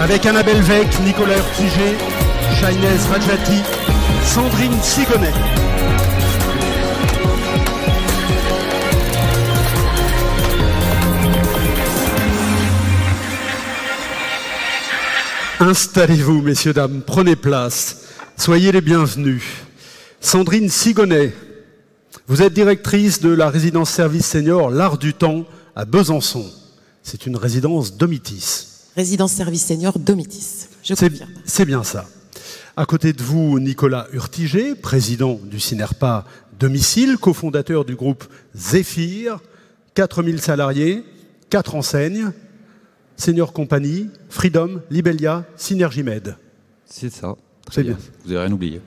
avec Annabelle Vec, Nicolas Urtiger, Shainez Rajati, Sandrine Sigonnet. Installez-vous, messieurs, dames, prenez place, soyez les bienvenus. Sandrine Sigonnet, vous êtes directrice de la résidence service senior L'Art du Temps à Besançon. C'est une résidence Domitis. Résidence service senior Domitis, je confirme. C'est bien ça. À côté de vous, Nicolas Urtiger, président du Cinerpa Domicile, cofondateur du groupe Zéphyr, 4000 salariés, 4 enseignes, Senior Compagnie, Freedom, Libelia, Synergimed. C'est ça. C'est bien. Vous n'avez rien oublié.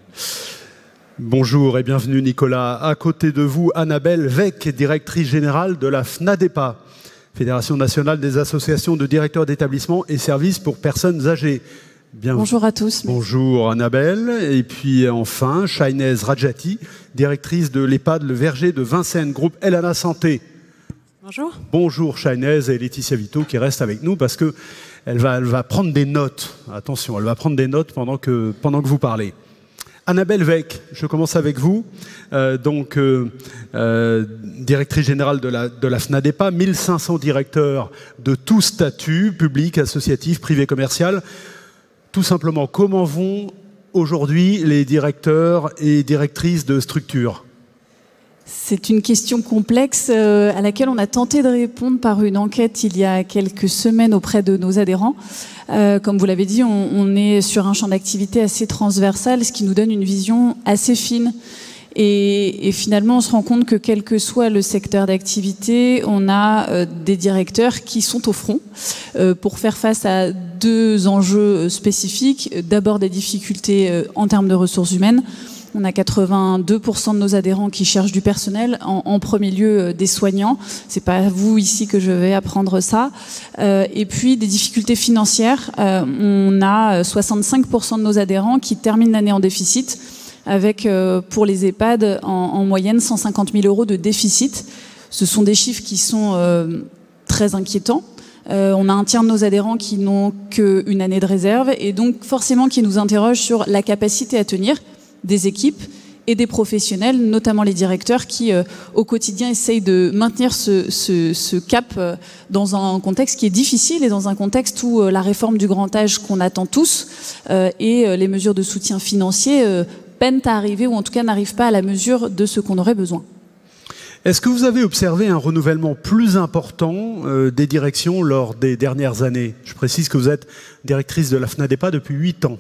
Bonjour et bienvenue Nicolas. À côté de vous, Annabelle Vec, directrice générale de la FNADEPA, Fédération nationale des associations de directeurs d'établissements et services pour personnes âgées. Bienvenue. Bonjour à tous. Bonjour Annabelle. Et puis enfin, Shainez Rajati, directrice de l'EHPAD Le Verger de Vincennes, groupe Elana Santé. Bonjour. Bonjour Shainez et Laetitia Vito qui restent avec nous parce que elle va prendre des notes. Attention, elle va prendre des notes pendant que vous parlez. Annabelle Vec, je commence avec vous, directrice générale de la FNADEPA, 1500 directeurs de tout statut, public, associatif, privé, commercial. Tout simplement, comment vont aujourd'hui les directeurs et directrices de structures ? C'est une question complexe à laquelle on a tenté de répondre par une enquête il y a quelques semaines auprès de nos adhérents. Comme vous l'avez dit, on est sur un champ d'activité assez transversal, ce qui nous donne une vision assez fine. Et finalement, on se rend compte que quel que soit le secteur d'activité, on a des directeurs qui sont au front pour faire face à deux enjeux spécifiques. D'abord, des difficultés en termes de ressources humaines. On a 82% de nos adhérents qui cherchent du personnel, en premier lieu des soignants. C'est pas à vous ici que je vais apprendre ça. Et puis des difficultés financières. On a 65% de nos adhérents qui terminent l'année en déficit, avec pour les EHPAD en moyenne 150 000 € de déficit. Ce sont des chiffres qui sont très inquiétants. On a un tiers de nos adhérents qui n'ont qu'une année de réserve et donc forcément qui nous interrogent sur la capacité à tenir des équipes et des professionnels, notamment les directeurs qui, au quotidien, essayent de maintenir ce cap dans un contexte qui est difficile et dans un contexte où la réforme du grand âge qu'on attend tous et les mesures de soutien financier peinent à arriver ou en tout cas n'arrivent pas à la mesure de ce qu'on aurait besoin. Est-ce que vous avez observé un renouvellement plus important des directions lors des dernières années ? Je précise que vous êtes directrice de la FNADEPA depuis 8 ans.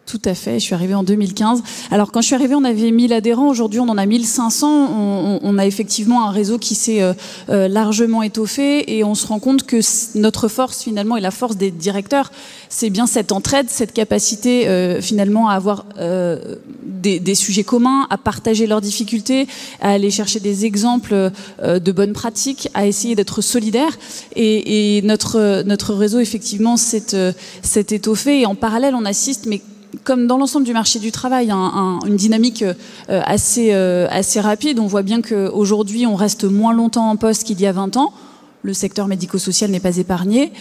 Tout à fait, je suis arrivée en 2015. Alors quand je suis arrivée, on avait 1000 adhérents, aujourd'hui on en a 1500. On a effectivement un réseau qui s'est largement étoffé et on se rend compte que notre force finalement et la force des directeurs, c'est bien cette entraide, cette capacité finalement à avoir des sujets communs, à partager leurs difficultés, à aller chercher des exemples de bonnes pratiques, à essayer d'être solidaires. Et notre réseau effectivement s'est étoffé et en parallèle on assiste, mais comme dans l'ensemble du marché du travail, une dynamique assez rapide. On voit bien qu'aujourd'hui, on reste moins longtemps en poste qu'il y a 20 ans. Le secteur médico-social n'est pas épargné.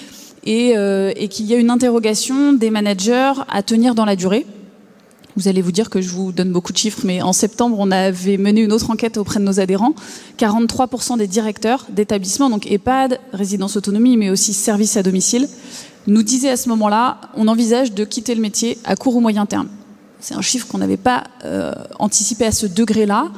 Et qu'il y a une interrogation des managers à tenir dans la durée. Vous allez vous dire que je vous donne beaucoup de chiffres, mais en septembre, on avait mené une autre enquête auprès de nos adhérents. 43% des directeurs d'établissements, donc EHPAD, résidence autonomie, mais aussi services à domicile, nous disaient à ce moment-là, on envisage de quitter le métier à court ou moyen terme. C'est un chiffre qu'on n'avait pas anticipé à ce degré-là.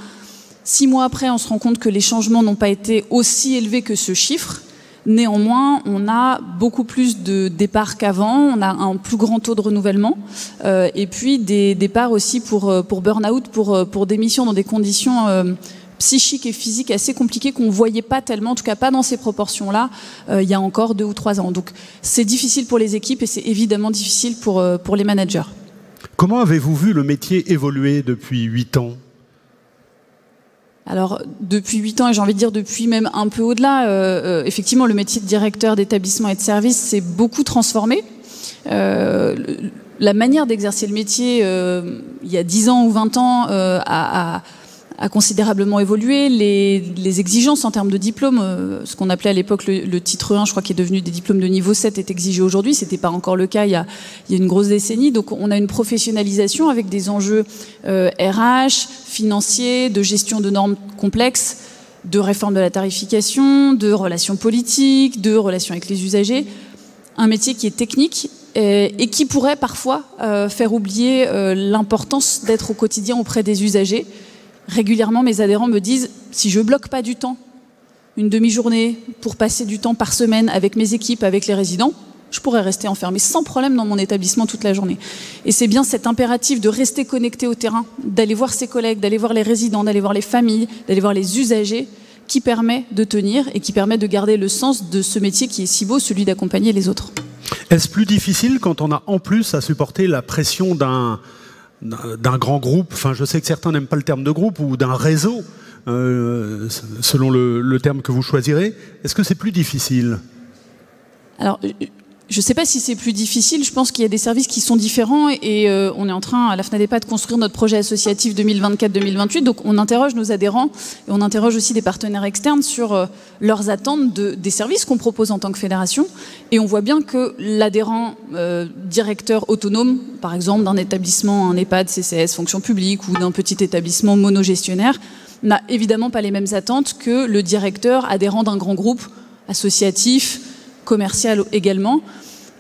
6 mois après, on se rend compte que les changements n'ont pas été aussi élevés que ce chiffre. Néanmoins, on a beaucoup plus de départs qu'avant, on a un plus grand taux de renouvellement et puis des départs aussi pour burn-out, pour démission dans des conditions psychiques et physiques assez compliquées qu'on ne voyait pas tellement, en tout cas pas dans ces proportions-là, il y a encore 2 ou 3 ans. Donc c'est difficile pour les équipes et c'est évidemment difficile pour les managers. Comment avez-vous vu le métier évoluer depuis 8 ans ? Alors, depuis 8 ans, et j'ai envie de dire depuis même un peu au-delà, effectivement, le métier de directeur d'établissement et de service s'est beaucoup transformé. La manière d'exercer le métier, il y a 10 ans ou 20 ans, a considérablement évolué. Les exigences en termes de diplôme, ce qu'on appelait à l'époque le titre 1, je crois qui est devenu des diplômes de niveau 7, est exigé aujourd'hui. C'était pas encore le cas il y a une grosse décennie. Donc on a une professionnalisation avec des enjeux RH, financiers, de gestion de normes complexes, de réforme de la tarification, de relations politiques, de relations avec les usagers. Un métier qui est technique et qui pourrait parfois faire oublier l'importance d'être au quotidien auprès des usagers. Régulièrement, mes adhérents me disent, si je bloque pas du temps, une demi-journée, pour passer du temps par semaine avec mes équipes, avec les résidents, je pourrais rester enfermé sans problème dans mon établissement toute la journée. Et c'est bien cet impératif de rester connecté au terrain, d'aller voir ses collègues, d'aller voir les résidents, d'aller voir les familles, d'aller voir les usagers, qui permet de tenir et qui permet de garder le sens de ce métier qui est si beau, celui d'accompagner les autres. Est-ce plus difficile quand on a en plus à supporter la pression d'un grand groupe, enfin je sais que certains n'aiment pas le terme de groupe, ou d'un réseau, selon le terme que vous choisirez, est-ce que c'est plus difficile? Alors, je ne sais pas si c'est plus difficile, je pense qu'il y a des services qui sont différents et on est en train, à la FNADEPA, de construire notre projet associatif 2024-2028, donc on interroge nos adhérents et on interroge aussi des partenaires externes sur leurs attentes des services qu'on propose en tant que fédération, et on voit bien que l'adhérent directeur autonome, par exemple d'un établissement, un EHPAD, CCS, fonction publique, ou d'un petit établissement monogestionnaire, n'a évidemment pas les mêmes attentes que le directeur adhérent d'un grand groupe associatif, commercial également.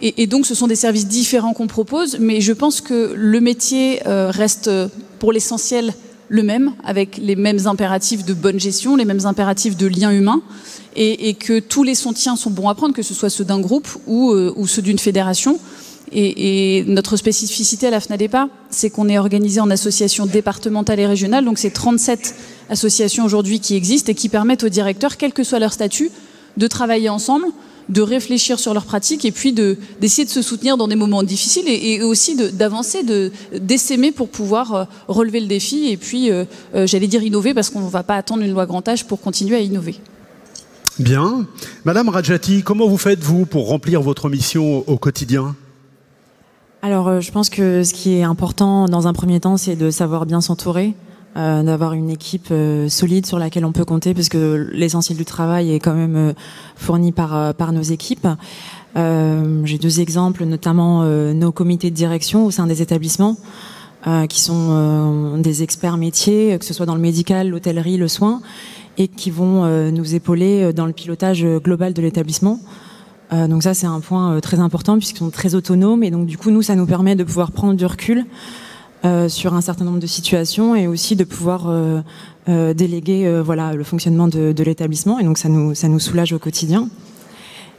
Et donc ce sont des services différents qu'on propose, mais je pense que le métier reste pour l'essentiel le même, avec les mêmes impératifs de bonne gestion, les mêmes impératifs de lien humain, et que tous les soutiens sont bons à prendre, que ce soit ceux d'un groupe ou ceux d'une fédération. Et notre spécificité à la FNADEPA, c'est qu'on est organisé en associations départementales et régionales, donc c'est 37 associations aujourd'hui qui existent et qui permettent aux directeurs, quel que soit leur statut, de travailler ensemble, de réfléchir sur leurs pratiques et puis d'essayer de se soutenir dans des moments difficiles et aussi d'avancer, d'essaimer pour pouvoir relever le défi et puis, j'allais dire innover, parce qu'on ne va pas attendre une loi grand âge pour continuer à innover. Bien. Madame Radjati, comment vous faites, vous, pour remplir votre mission au quotidien ? Alors, je pense que ce qui est important dans un premier temps, c'est de savoir bien s'entourer, d'avoir une équipe solide sur laquelle on peut compter, parce que l'essentiel du travail est quand même fourni par nos équipes. J'ai deux exemples, notamment nos comités de direction au sein des établissements, qui sont des experts métiers, que ce soit dans le médical, l'hôtellerie, le soin, et qui vont nous épauler dans le pilotage global de l'établissement. Donc ça, c'est un point très important, puisqu'ils sont très autonomes, et donc du coup, nous, ça nous permet de pouvoir prendre du recul sur un certain nombre de situations et aussi de pouvoir déléguer voilà, le fonctionnement de l'établissement, et donc ça nous soulage au quotidien.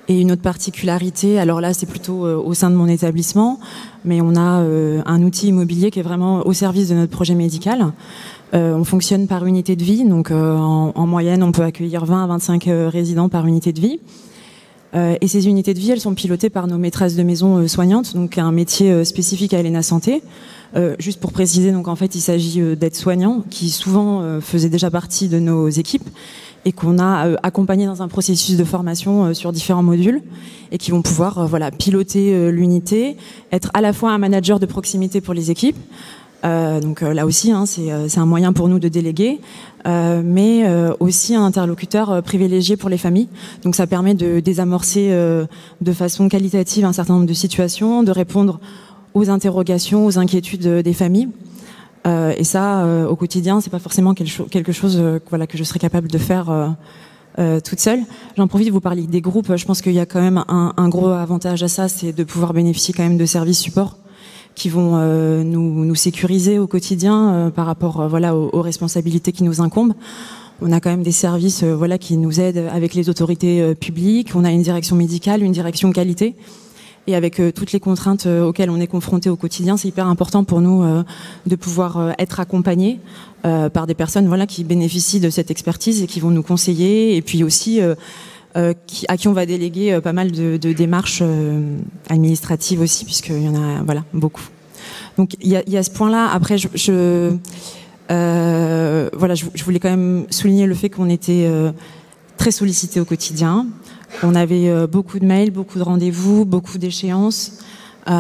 Et une autre particularité, alors là c'est plutôt au sein de mon établissement, mais on a un outil immobilier qui est vraiment au service de notre projet médical. On fonctionne par unité de vie, donc en moyenne on peut accueillir 20 à 25 résidents par unité de vie. Et ces unités de vie, elles sont pilotées par nos maîtresses de maison soignantes, donc un métier spécifique à Elena Santé. Juste pour préciser, donc en fait, il s'agit d'aides-soignants qui souvent faisaient déjà partie de nos équipes et qu'on a accompagnés dans un processus de formation sur différents modules et qui vont pouvoir voilà, piloter l'unité, être à la fois un manager de proximité pour les équipes. Donc là aussi, hein, c'est un moyen pour nous de déléguer, mais aussi un interlocuteur privilégié pour les familles. Donc ça permet de désamorcer de façon qualitative un certain nombre de situations, de répondre aux interrogations, aux inquiétudes des familles. Et ça, au quotidien, c'est pas forcément quelque chose voilà, que je serais capable de faire toute seule. J'en profite, vous parlez des groupes. Je pense qu'il y a quand même un gros avantage à ça, c'est de pouvoir bénéficier quand même de services support qui vont nous sécuriser au quotidien par rapport voilà, aux responsabilités qui nous incombent. On a quand même des services voilà, qui nous aident avec les autorités publiques. On a une direction médicale, une direction qualité. Et avec toutes les contraintes auxquelles on est confronté au quotidien, c'est hyper important pour nous de pouvoir être accompagnés par des personnes voilà, qui bénéficient de cette expertise et qui vont nous conseiller, et puis aussi à qui on va déléguer pas mal de démarches administratives aussi, puisqu'il y en a voilà, beaucoup. Donc il y a ce point-là. Après, voilà, je voulais quand même souligner le fait qu'on était très sollicités au quotidien. On avait beaucoup de mails, beaucoup de rendez-vous, beaucoup d'échéances,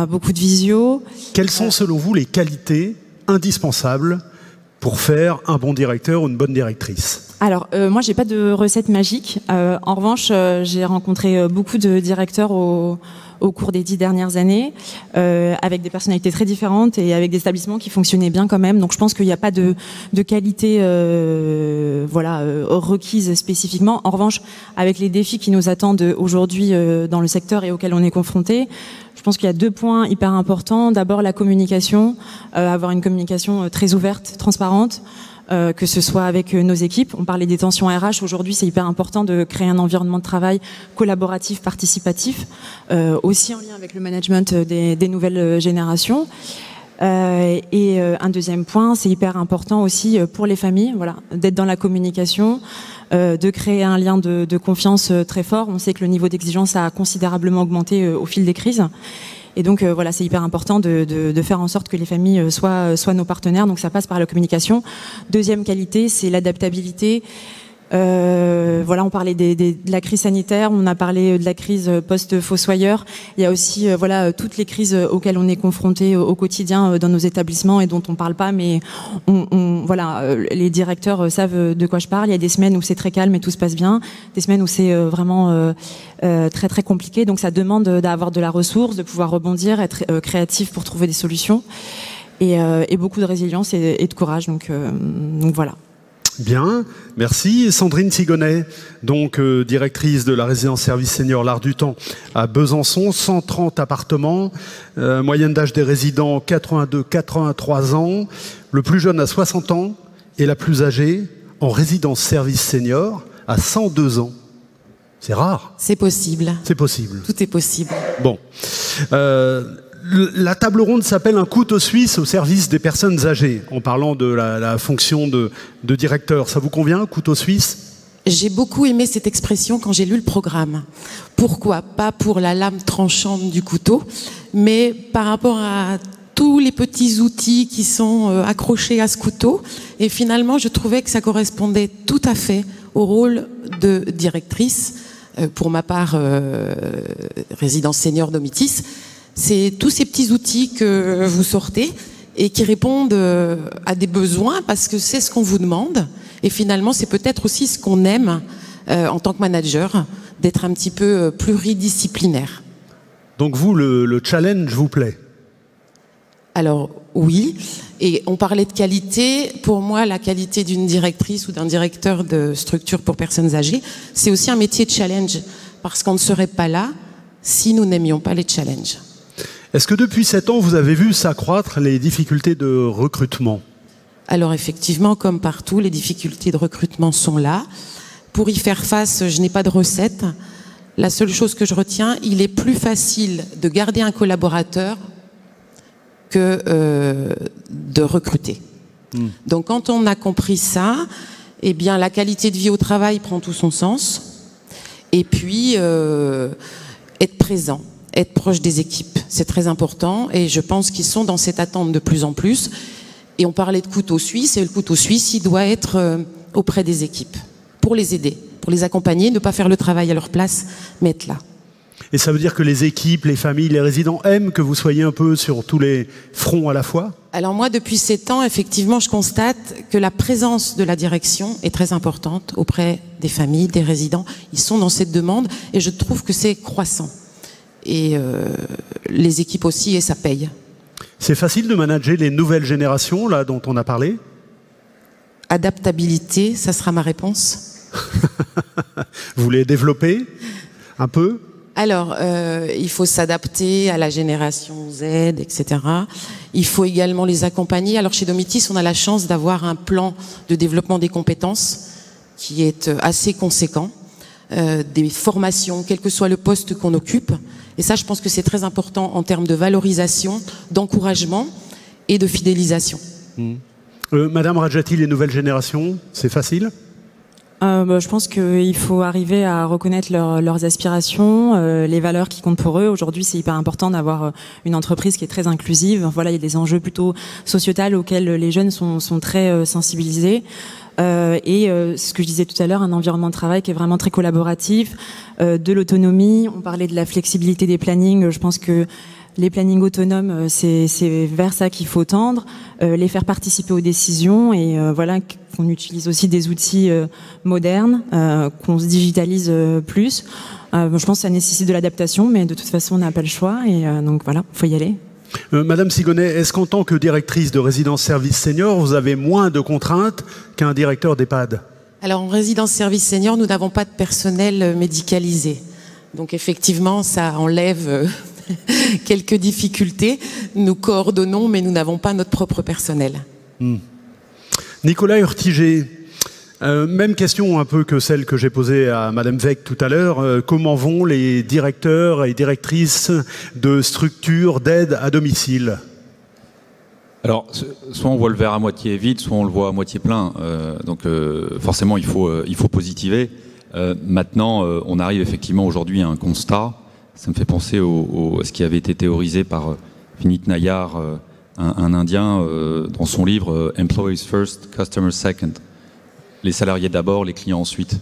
beaucoup de visio. Quelles sont selon vous les qualités indispensables pour faire un bon directeur ou une bonne directrice? Alors, moi, j'ai pas de recette magique. En revanche, j'ai rencontré beaucoup de directeurs au cours des 10 dernières années, avec des personnalités très différentes et avec des établissements qui fonctionnaient bien quand même. Donc, je pense qu'il n'y a pas de qualité, requise spécifiquement. En revanche, avec les défis qui nous attendent aujourd'hui dans le secteur et auxquels on est confronté, je pense qu'il y a 2 points hyper importants. D'abord, la communication, avoir une communication très ouverte, transparente. Que ce soit avec nos équipes. On parlait des tensions RH. Aujourd'hui, c'est hyper important de créer un environnement de travail collaboratif, participatif, aussi en lien avec le management des nouvelles générations. Et un deuxième point, c'est hyper important aussi pour les familles, voilà, d'être dans la communication, de créer un lien de confiance très fort. On sait que le niveau d'exigence a considérablement augmenté au fil des crises. Et donc voilà, c'est hyper important de faire en sorte que les familles soient nos partenaires. Donc ça passe par la communication. Deuxième qualité, c'est l'adaptabilité. Voilà, on parlait de la crise sanitaire, on a parlé de la crise post-fossoyeur. Il y a aussi toutes les crises auxquelles on est confronté au quotidien dans nos établissements et dont on parle pas, mais les directeurs savent de quoi je parle. Il y a des semaines où c'est très calme et tout se passe bien, des semaines où c'est vraiment très très compliqué. Donc ça demande d'avoir de la ressource, de pouvoir rebondir, être créatif pour trouver des solutions et beaucoup de résilience et de courage. Donc voilà. Bien, merci. Sandrine Sigonnet, donc directrice de la résidence service senior L'Art du Temps à Besançon, 130 appartements, moyenne d'âge des résidents 82-83 ans, le plus jeune à 60 ans et la plus âgée en résidence service senior à 102 ans. C'est rare. C'est possible. C'est possible. Tout est possible. Bon. La table ronde s'appelle un couteau suisse au service des personnes âgées, en parlant de la fonction de directeur. Ça vous convient, couteau suisse? J'ai beaucoup aimé cette expression quand j'ai lu le programme. Pourquoi? Pas pour la lame tranchante du couteau, mais par rapport à tous les petits outils qui sont accrochés à ce couteau. Et finalement, je trouvais que ça correspondait tout à fait au rôle de directrice. Pour ma part, résidence senior Domitis. C'est tous ces petits outils que vous sortez et qui répondent à des besoins parce que c'est ce qu'on vous demande. Et finalement, c'est peut-être aussi ce qu'on aime en tant que manager, d'être un petit peu pluridisciplinaire. Donc vous, le challenge vous plaît? Alors oui, et on parlait de qualité. Pour moi, la qualité d'une directrice ou d'un directeur de structure pour personnes âgées, c'est aussi un métier de challenge, parce qu'on ne serait pas là si nous n'aimions pas les challenges. Est-ce que depuis 7 ans, vous avez vu s'accroître les difficultés de recrutement? Alors effectivement, comme partout, les difficultés de recrutement sont là. Pour y faire face, je n'ai pas de recette. La seule chose que je retiens, il est plus facile de garder un collaborateur que de recruter. Donc quand on a compris ça, eh bien la qualité de vie au travail prend tout son sens. Et puis être présent, être proche des équipes, c'est très important. Et je pense qu'ils sont dans cette attente de plus en plus. Et on parlait de couteau suisse, et le couteau suisse, il doit être auprès des équipes, pour les aider, pour les accompagner, ne pas faire le travail à leur place, mais être là. Et ça veut dire que les équipes, les familles, les résidents aiment que vous soyez un peu sur tous les fronts à la fois? Alors moi, depuis 7 ans, effectivement, je constate que la présence de la direction est très importante auprès des familles, des résidents. Ils sont dans cette demande et je trouve que c'est croissant. Et les équipes aussi, et ça paye. C'est facile de manager les nouvelles générations, là, dont on a parlé? Adaptabilité, ça sera ma réponse. Vous voulez développer un peu? Alors, il faut s'adapter à la génération Z, etc. Il faut également les accompagner. Alors, chez Domitis, on a la chance d'avoir un plan de développement des compétences qui est assez conséquent. Des formations, quel que soit le poste qu'on occupe. Et ça, je pense que c'est très important en termes de valorisation, d'encouragement et de fidélisation. Madame Rajati, les nouvelles générations, c'est facile? Je pense qu'il faut arriver à reconnaître leurs aspirations, les valeurs qui comptent pour eux. Aujourd'hui, c'est hyper important d'avoir une entreprise qui est très inclusive. Voilà, il y a des enjeux plutôt sociétals auxquels les jeunes sont très sensibilisés. Ce que je disais tout à l'heure, un environnement de travail qui est vraiment très collaboratif, de l'autonomie. On parlait de la flexibilité des plannings. Je pense que les plannings autonomes, c'est vers ça qu'il faut tendre, les faire participer aux décisions et voilà qu'on utilise aussi des outils modernes, qu'on se digitalise plus. Je pense que ça nécessite de l'adaptation, mais de toute façon on n'a pas le choix et donc voilà, faut y aller. Madame Sigonnet, est-ce qu'en tant que directrice de résidence service senior, vous avez moins de contraintes qu'un directeur d'EHPAD? Alors en résidence service senior, nous n'avons pas de personnel médicalisé. Donc effectivement, ça enlève quelques difficultés. Nous coordonnons, mais nous n'avons pas notre propre personnel. Nicolas Urtiger, même question un peu que celle que j'ai posée à Madame Weck tout à l'heure. Comment vont les directeurs et directrices de structures d'aide à domicile? Alors, soit on voit le verre à moitié vide, soit on le voit à moitié plein. Donc forcément, il faut positiver. Maintenant, on arrive effectivement aujourd'hui à un constat. Ça me fait penser à ce qui avait été théorisé par Vineet Nayar, un Indien, dans son livre « Employees First, Customers Second ». Les salariés d'abord, les clients ensuite.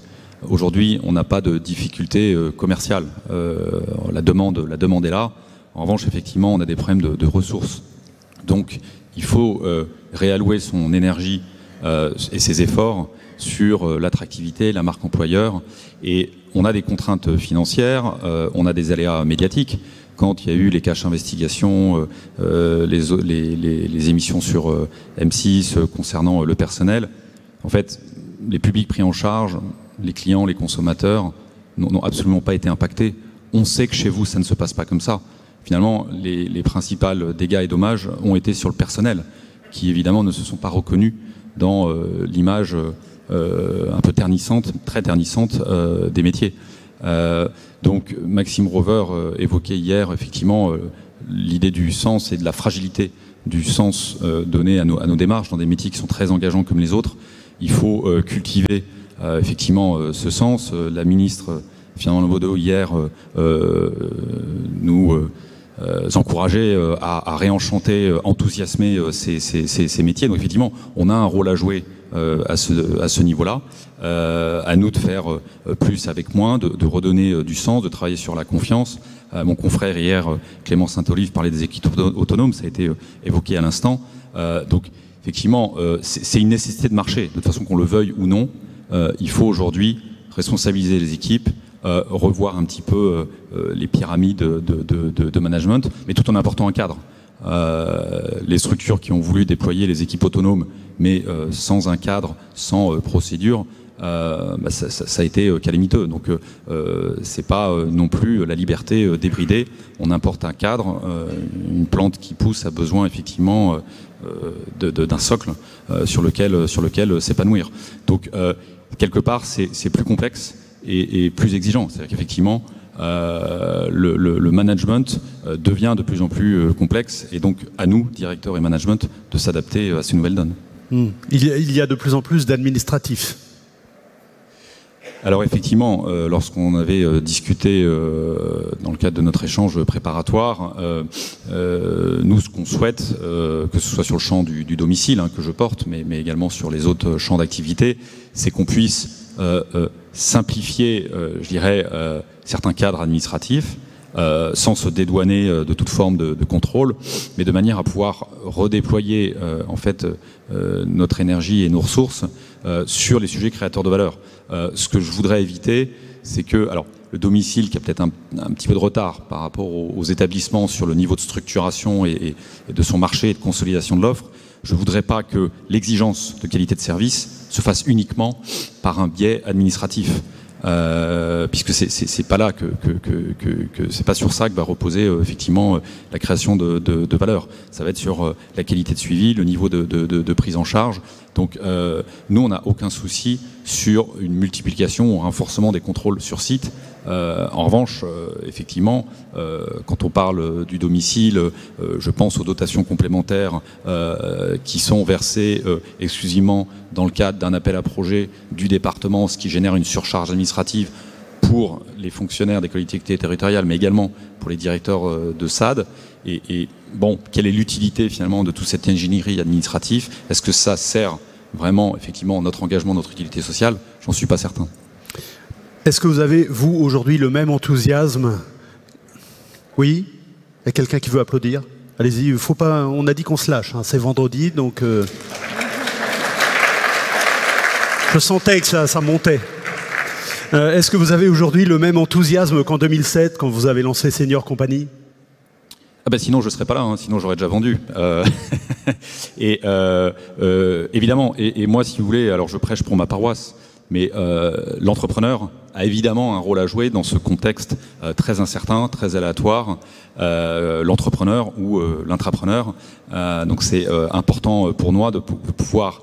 Aujourd'hui, on n'a pas de difficulté commerciale. La demande est là. En revanche, effectivement, on a des problèmes de ressources. Donc, il faut réallouer son énergie et ses efforts sur l'attractivité, la marque employeur. Et on a des contraintes financières, on a des aléas médiatiques. Quand il y a eu les caches investigations, les émissions sur M6 concernant le personnel, en fait, les publics pris en charge, les clients, les consommateurs, n'ont absolument pas été impactés. On sait que chez vous, ça ne se passe pas comme ça. Finalement, les principaux dégâts et dommages ont été sur le personnel, qui évidemment ne se sont pas reconnus dans l'image un peu ternissante, très ternissante des métiers. Donc Maxime Rover évoquait hier effectivement l'idée du sens et de la fragilité du sens donné à nos démarches dans des métiers qui sont très engageants comme les autres. Il faut cultiver effectivement ce sens. La ministre Fernand Lebaudot hier nous encourager à réenchanter, enthousiasmer ces métiers. Donc effectivement, on a un rôle à jouer à ce niveau-là. À nous de faire plus avec moins, de redonner du sens, de travailler sur la confiance. Mon confrère hier, Clément Saint-Olive, parlait des équipes autonomes, ça a été évoqué à l'instant. Donc effectivement, c'est une nécessité de marché. De toute façon, qu'on le veuille ou non, il faut aujourd'hui responsabiliser les équipes, revoir un petit peu les pyramides de management, mais tout en apportant un cadre. Les structures qui ont voulu déployer les équipes autonomes, mais sans un cadre, sans procédure, ça a été calamiteux. Donc c'est pas non plus la liberté débridée. On importe un cadre. Une plante qui pousse a besoin effectivement d'un socle sur lequel s'épanouir. Donc quelque part c'est plus complexe et plus exigeant. C'est-à-dire qu'effectivement le management devient de plus en plus complexe et donc à nous, directeurs et management, de s'adapter à ces nouvelles donnes. Il y a de plus en plus d'administratifs. Alors effectivement, lorsqu'on avait discuté dans le cadre de notre échange préparatoire, nous ce qu'on souhaite, que ce soit sur le champ du domicile que je porte, mais également sur les autres champs d'activité, c'est qu'on puisse simplifier, je dirais, certains cadres administratifs, sans se dédouaner de toute forme de contrôle, mais de manière à pouvoir redéployer en fait notre énergie et nos ressources sur les sujets créateurs de valeur. Ce que je voudrais éviter, c'est que, alors, le domicile qui a peut-être un petit peu de retard par rapport aux établissements sur le niveau de structuration et de son marché et de consolidation de l'offre, je ne voudrais pas que l'exigence de qualité de service se fasse uniquement par un biais administratif. Puisque c'est pas là que c'est pas sur ça que va reposer effectivement la création de valeur. Ça va être sur la qualité de suivi, le niveau de prise en charge. Donc nous on n'a aucun souci sur une multiplication ou un renforcement des contrôles sur site. En revanche, effectivement, quand on parle du domicile, je pense aux dotations complémentaires qui sont versées exclusivement dans le cadre d'un appel à projet du département, ce qui génère une surcharge administrative pour les fonctionnaires des collectivités territoriales, mais également pour les directeurs de SAD. Et bon, quelle est l'utilité finalement de toute cette ingénierie administrative? Est-ce que ça sert vraiment effectivement notre engagement, notre utilité sociale? J'en suis pas certain. Est-ce que vous avez, vous, aujourd'hui, le même enthousiasme? Oui? Il y a quelqu'un qui veut applaudir? Allez-y, faut pas, on a dit qu'on se lâche, hein, c'est vendredi, donc... Je sentais que ça montait. Est-ce que vous avez aujourd'hui le même enthousiasme qu'en 2007, quand vous avez lancé Senior Company? Ah ben sinon je ne serais pas là, hein, sinon j'aurais déjà vendu. Évidemment, et moi si vous voulez, alors je prêche pour ma paroisse, mais l'entrepreneur a évidemment un rôle à jouer dans ce contexte très incertain, très aléatoire, l'entrepreneur ou l'intrapreneur. Donc c'est important pour moi de pouvoir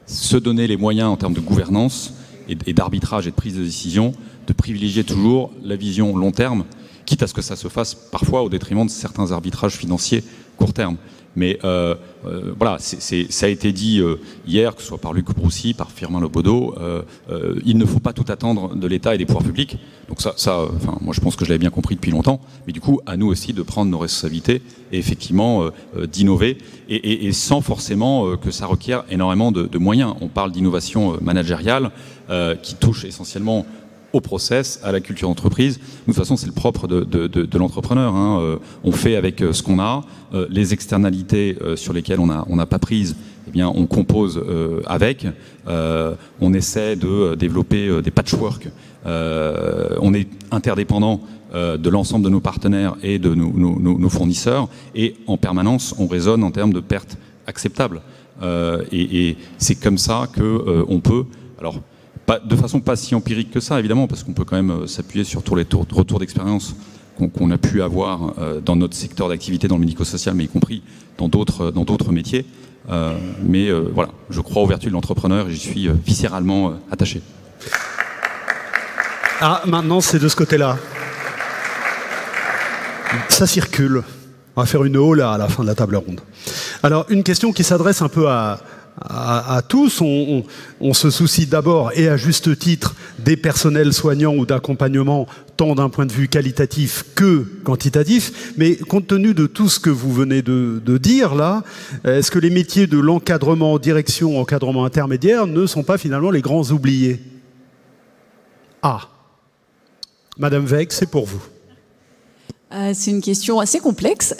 se donner les moyens en termes de gouvernance et d'arbitrage et de prise de décision, de privilégier toujours la vision long terme, quitte à ce que ça se fasse parfois au détriment de certains arbitrages financiers court terme. Mais voilà, ça a été dit hier, que ce soit par Luc Broussy, par Firmin Lebaudot, il ne faut pas tout attendre de l'État et des pouvoirs publics. Donc enfin, moi je pense que je l'avais bien compris depuis longtemps, mais du coup, à nous aussi de prendre nos responsabilités et effectivement d'innover, et sans forcément que ça requiert énormément de moyens. On parle d'innovation managériale qui touche essentiellement au process, à la culture d'entreprise. De toute façon, c'est le propre de l'entrepreneur. Hein. On fait avec ce qu'on a. Les externalités sur lesquelles on n'a pas prise, eh bien, on compose avec. On essaie de développer des patchwork. On est interdépendant de l'ensemble de nos partenaires et de nos fournisseurs. Et en permanence, on raisonne en termes de pertes acceptables. Et c'est comme ça qu'on peut... Alors, de façon pas si empirique que ça, évidemment, parce qu'on peut quand même s'appuyer sur tous les retours d'expérience qu'on a pu avoir dans notre secteur d'activité, dans le médico-social, mais y compris dans d'autres métiers. Mais voilà, je crois aux vertus de l'entrepreneur et j'y suis viscéralement attaché. Ah, maintenant c'est de ce côté-là. Ça circule. On va faire une haut là à la fin de la table ronde. Alors, une question qui s'adresse un peu à tous. On se soucie d'abord, et à juste titre, des personnels soignants ou d'accompagnement, tant d'un point de vue qualitatif que quantitatif. Mais compte tenu de tout ce que vous venez de dire là, est-ce que les métiers de l'encadrement, direction, encadrement intermédiaire ne sont pas finalement les grands oubliés? Ah, Madame Weig, c'est pour vous. C'est une question assez complexe.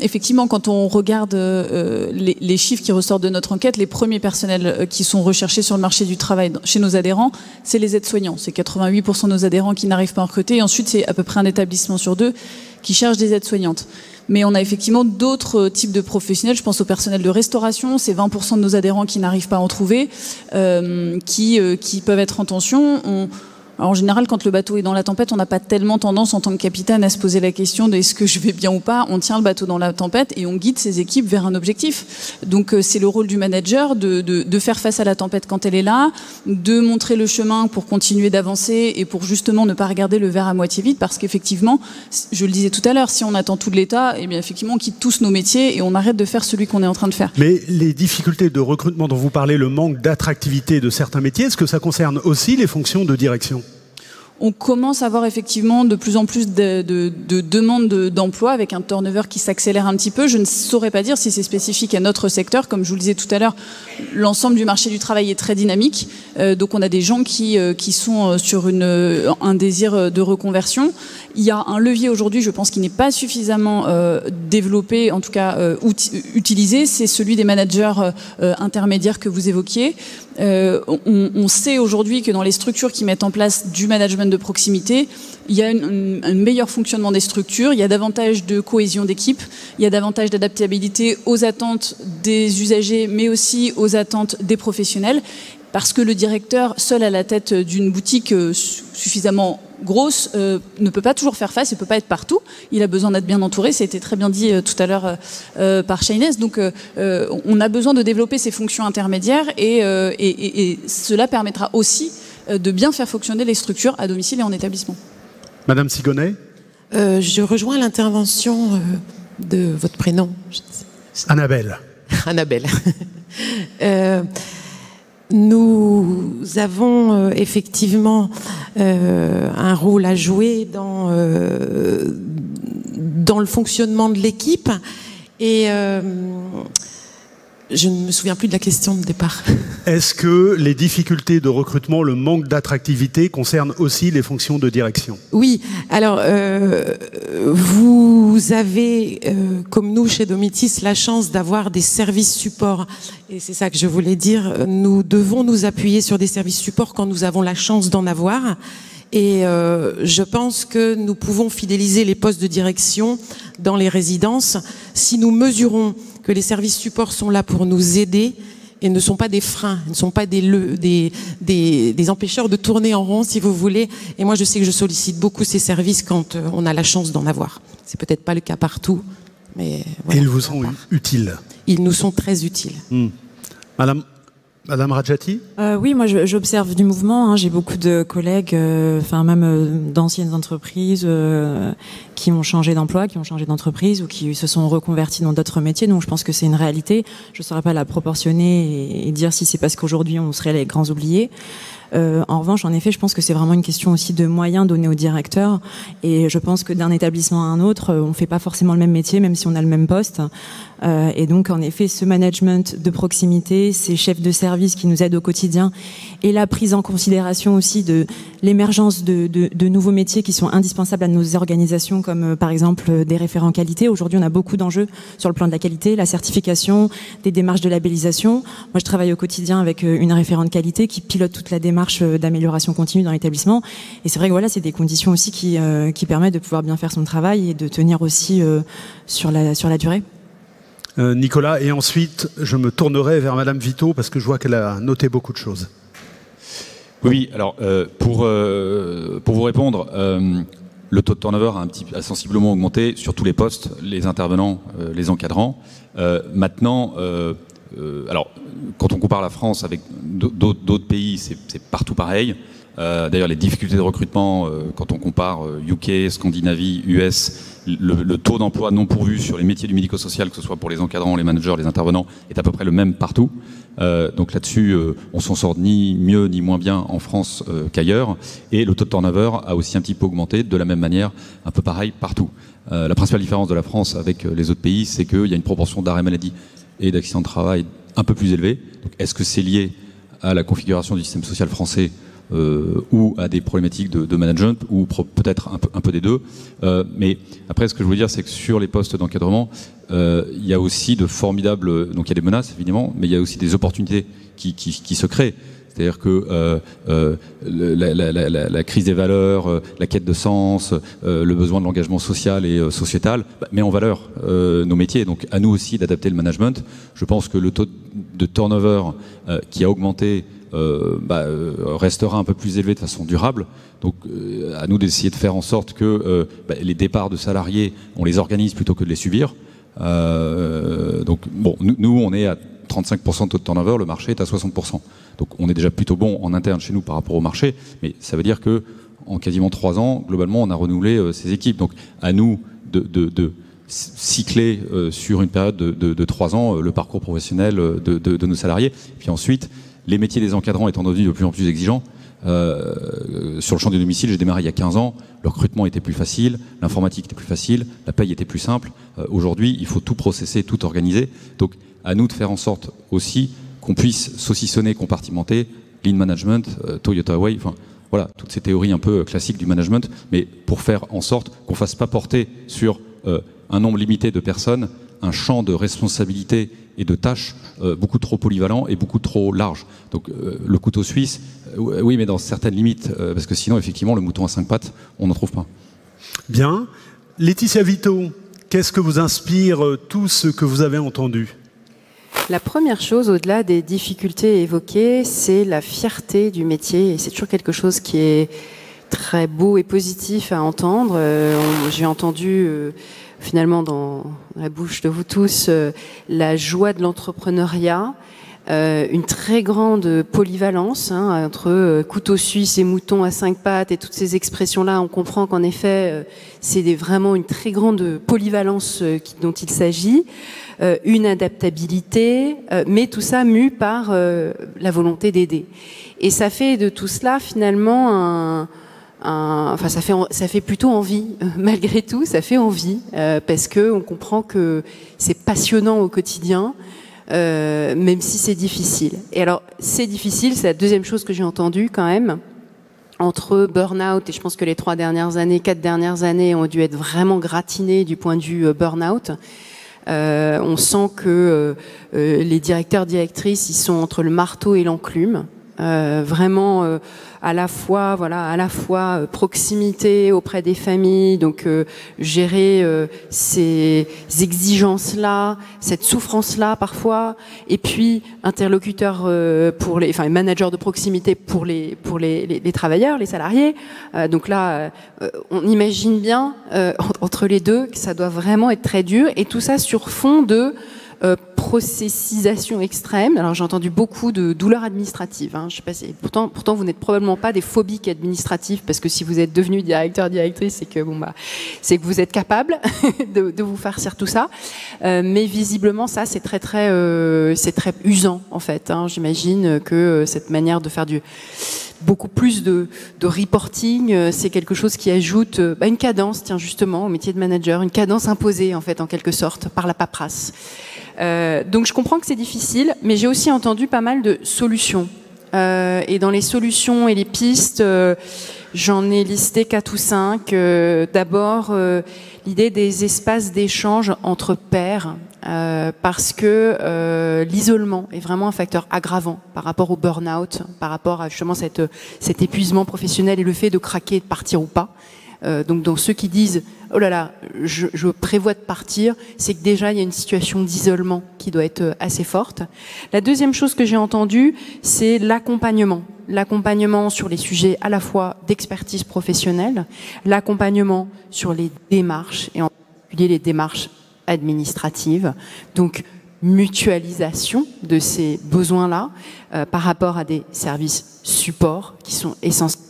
Effectivement, quand on regarde les chiffres qui ressortent de notre enquête, les premiers personnels qui sont recherchés sur le marché du travail chez nos adhérents, c'est les aides-soignants. C'est 88% de nos adhérents qui n'arrivent pas à recruter. Et ensuite, c'est à peu près un établissement sur deux qui cherche des aides-soignantes. Mais on a effectivement d'autres types de professionnels. Je pense au personnel de restauration. C'est 20% de nos adhérents qui n'arrivent pas à en trouver, qui peuvent être en tension. Alors, en général, quand le bateau est dans la tempête, on n'a pas tellement tendance en tant que capitaine à se poser la question de est-ce que je vais bien ou pas. On tient le bateau dans la tempête et on guide ses équipes vers un objectif. Donc c'est le rôle du manager de faire face à la tempête quand elle est là, de montrer le chemin pour continuer d'avancer et pour justement ne pas regarder le verre à moitié vide, parce qu'effectivement, je le disais tout à l'heure, si on attend tout de l'État, eh bien effectivement on quitte tous nos métiers et on arrête de faire celui qu'on est en train de faire. Mais les difficultés de recrutement dont vous parlez, le manque d'attractivité de certains métiers, est-ce que ça concerne aussi les fonctions de direction ? On commence à avoir effectivement de plus en plus de demandes d'emploi avec un turnover qui s'accélère un petit peu. Je ne saurais pas dire si c'est spécifique à notre secteur. Comme je vous le disais tout à l'heure, l'ensemble du marché du travail est très dynamique. Donc on a des gens qui sont sur un désir de reconversion. Il y a un levier aujourd'hui, je pense, qui n'est pas suffisamment développé, en tout cas utilisé. C'est celui des managers intermédiaires que vous évoquiez. On sait aujourd'hui que dans les structures qui mettent en place du management de proximité, il y a un meilleur fonctionnement des structures, il y a davantage de cohésion d'équipe, il y a davantage d'adaptabilité aux attentes des usagers, mais aussi aux attentes des professionnels, parce que le directeur, seul à la tête d'une boutique suffisamment grosse, ne peut pas toujours faire face, il ne peut pas être partout, il a besoin d'être bien entouré, ça a été très bien dit tout à l'heure par Shaynès. Donc on a besoin de développer ces fonctions intermédiaires et cela permettra aussi de bien faire fonctionner les structures à domicile et en établissement. Madame Sigonnet ? Je rejoins l'intervention de votre prénom. Annabelle. Annabelle. Nous avons effectivement un rôle à jouer dans le fonctionnement de l'équipe et je ne me souviens plus de la question de départ. Est-ce que les difficultés de recrutement, le manque d'attractivité concernent aussi les fonctions de direction ? Oui, alors vous vous avez, comme nous chez Domitis, la chance d'avoir des services supports. Et c'est ça que je voulais dire. Nous devons nous appuyer sur des services supports quand nous avons la chance d'en avoir. Et je pense que nous pouvons fidéliser les postes de direction dans les résidences si nous mesurons que les services supports sont là pour nous aider et ne sont pas des freins, ne sont pas des empêcheurs de tourner en rond, si vous voulez. Et moi, je sais que je sollicite beaucoup ces services quand on a la chance d'en avoir. C'est peut-être pas le cas partout, mais voilà. Et ils vous sont utiles. Ils nous sont très utiles. Madame Rajati? Oui, moi j'observe du mouvement. Hein. J'ai beaucoup de collègues, même d'anciennes entreprises qui ont changé d'emploi, qui ont changé d'entreprise ou qui se sont reconvertis dans d'autres métiers. Donc je pense que c'est une réalité. Je ne saurais pas la proportionner et dire si c'est parce qu'aujourd'hui on serait les grands oubliés. En revanche, en effet, je pense que c'est vraiment une question aussi de moyens donnés aux directeurs. Et je pense que d'un établissement à un autre, on ne fait pas forcément le même métier, même si on a le même poste. Et donc, en effet, ce management de proximité, ces chefs de service qui nous aident au quotidien, et la prise en considération aussi de l'émergence de nouveaux métiers qui sont indispensables à nos organisations, comme par exemple des référents qualité. Aujourd'hui, on a beaucoup d'enjeux sur le plan de la qualité, la certification, des démarches de labellisation. Moi, je travaille au quotidien avec une référente qualité qui pilote toute la démarche d'amélioration continue dans l'établissement. Et c'est vrai que voilà, c'est des conditions aussi qui permettent de pouvoir bien faire son travail et de tenir aussi sur la durée. Nicolas, et ensuite je me tournerai vers Madame Vito parce que je vois qu'elle a noté beaucoup de choses. Oui, alors pour vous répondre, le taux de turnover a sensiblement augmenté sur tous les postes, les intervenants, les encadrants. Maintenant, alors quand on compare la France avec d'autres pays, c'est partout pareil. D'ailleurs, les difficultés de recrutement, quand on compare UK, Scandinavie, US, le taux d'emploi non pourvu sur les métiers du médico-social, que ce soit pour les encadrants, les managers, les intervenants, est à peu près le même partout. Donc là-dessus, on s'en sort ni mieux ni moins bien en France qu'ailleurs. Et le taux de turnover a aussi un petit peu augmenté de la même manière, un peu pareil partout. La principale différence de la France avec les autres pays, c'est qu'il y a une proportion d'arrêt maladie et d'accidents de travail un peu plus élevée. Donc, est-ce que c'est lié à la configuration du système social français ou à des problématiques de management, ou peut-être un peu des deux. Mais après, ce que je veux dire, c'est que sur les postes d'encadrement, il y a aussi de formidables... Donc il y a des menaces, évidemment, mais il y a aussi des opportunités qui se créent. C'est-à-dire que la crise des valeurs, la quête de sens, le besoin de l'engagement social et sociétal met en valeur nos métiers. Donc à nous aussi d'adapter le management. Je pense que le taux de turnover qui a augmenté restera un peu plus élevé de façon durable. Donc à nous d'essayer de faire en sorte que les départs de salariés, on les organise plutôt que de les subir. Donc bon, nous on est à 35% de taux de turnover, le marché est à 60%. Donc on est déjà plutôt bon en interne chez nous par rapport au marché, mais ça veut dire que en quasiment 3 ans, globalement, on a renouvelé ces équipes. Donc à nous de cycler sur une période de 3 ans le parcours professionnel de nos salariés. Puis ensuite, les métiers des encadrants étant devenus de plus en plus exigeants, sur le champ du domicile, j'ai démarré il y a 15 ans, le recrutement était plus facile, l'informatique était plus facile, la paye était plus simple. Aujourd'hui, il faut tout processer, tout organiser. Donc à nous de faire en sorte aussi qu'on puisse saucissonner, compartimenter, lean management, Toyota Way, enfin voilà, toutes ces théories un peu classiques du management, mais pour faire en sorte qu'on ne fasse pas porter sur un nombre limité de personnes un champ de responsabilité et de tâches beaucoup trop polyvalent et beaucoup trop large. Donc le couteau suisse, oui, mais dans certaines limites, parce que sinon, effectivement, le mouton à 5 pattes, on n'en trouve pas. Bien. Laetitia Vito, qu'est-ce que vous inspire tout ce que vous avez entendu ? La première chose, au-delà des difficultés évoquées, c'est la fierté du métier. Et c'est toujours quelque chose qui est très beau et positif à entendre. J'ai entendu... finalement dans la bouche de vous tous, la joie de l'entrepreneuriat, une très grande polyvalence entre couteau suisse et mouton à 5 pattes et toutes ces expressions-là. On comprend qu'en effet, c'est vraiment une très grande polyvalence dont il s'agit, une adaptabilité, mais tout ça mu par la volonté d'aider. Et ça fait de tout cela finalement enfin, ça fait plutôt envie, malgré tout, ça fait envie, parce que on comprend que c'est passionnant au quotidien, même si c'est difficile. Et alors, c'est difficile, c'est la deuxième chose que j'ai entendue quand même. entre burn-out, et je pense que les 4 dernières années ont dû être vraiment gratinées du point de vue burn-out. On sent que les directeurs, directrices, ils sont entre le marteau et l'enclume. Vraiment à la fois proximité auprès des familles, donc gérer ces exigences-là, cette souffrance-là parfois, et puis interlocuteur manager de proximité pour les travailleurs, les salariés. Donc là, on imagine bien entre les deux que ça doit vraiment être très dur, et tout ça sur fond de processisation extrême. Alors j'ai entendu beaucoup de douleurs administratives. Je sais pas si, pourtant vous n'êtes probablement pas des phobiques administratifs, parce que si vous êtes devenu directeur, directrice, c'est que c'est que vous êtes capable de vous farcir tout ça. Mais visiblement ça c'est très usant en fait. J'imagine que cette manière de faire beaucoup plus de reporting, c'est quelque chose qui ajoute une cadence, tiens justement, au métier de manager, une cadence imposée en fait en quelque sorte par la paperasse. Donc je comprends que c'est difficile, mais j'ai aussi entendu pas mal de solutions. Et dans les solutions et les pistes, j'en ai listé 4 ou 5. D'abord, l'idée des espaces d'échange entre pairs, parce que l'isolement est vraiment un facteur aggravant par rapport au burn-out, par rapport à justement cet épuisement professionnel et le fait de craquer, de partir ou pas. Donc dans ceux qui disent « oh là là, je prévois de partir », c'est que déjà il y a une situation d'isolement qui doit être assez forte. La deuxième chose que j'ai entendue, c'est l'accompagnement. L'accompagnement sur les sujets à la fois d'expertise professionnelle, l'accompagnement sur les démarches, et en particulier les démarches administratives. Donc mutualisation de ces besoins-là par rapport à des services support qui sont essentiels.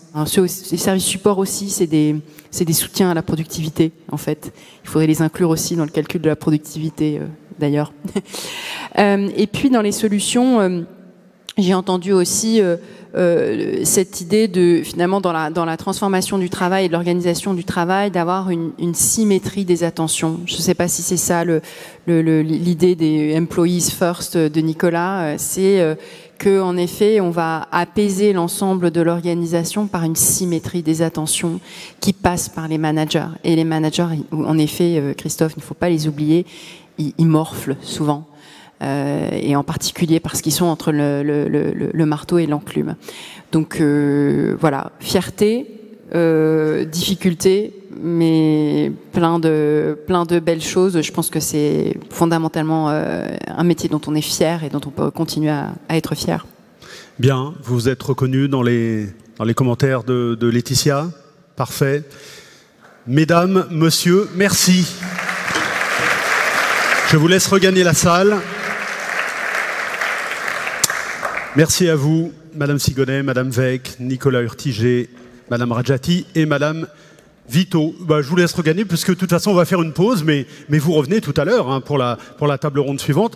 Ces services support aussi, c'est des soutiens à la productivité, en fait. Il faudrait les inclure aussi dans le calcul de la productivité, d'ailleurs. Et puis, dans les solutions, j'ai entendu aussi cette idée de, finalement, dans la transformation du travail et de l'organisation du travail, d'avoir une symétrie des attentions. Je ne sais pas si c'est ça l'idée des employees first de Nicolas. C'est que, en effet, on va apaiser l'ensemble de l'organisation par une symétrie des attentions qui passe par les managers. Et les managers, en effet, Christophe, il ne faut pas les oublier, ils morflent souvent. Et en particulier parce qu'ils sont entre le marteau et l'enclume. Donc voilà, fierté, difficulté, mais plein de belles choses. Je pense que c'est fondamentalement un métier dont on est fier et dont on peut continuer à être fier. Bien, vous êtes reconnu dans les commentaires de Laetitia. Parfait. Mesdames, messieurs, merci. Je vous laisse regagner la salle. Merci à vous, Madame Sigonnet, Madame Weck, Nicolas Urtiger, Madame Rajati et Madame Vito. Je vous laisse regagner, puisque de toute façon on va faire une pause, mais vous revenez tout à l'heure pour la table ronde suivante.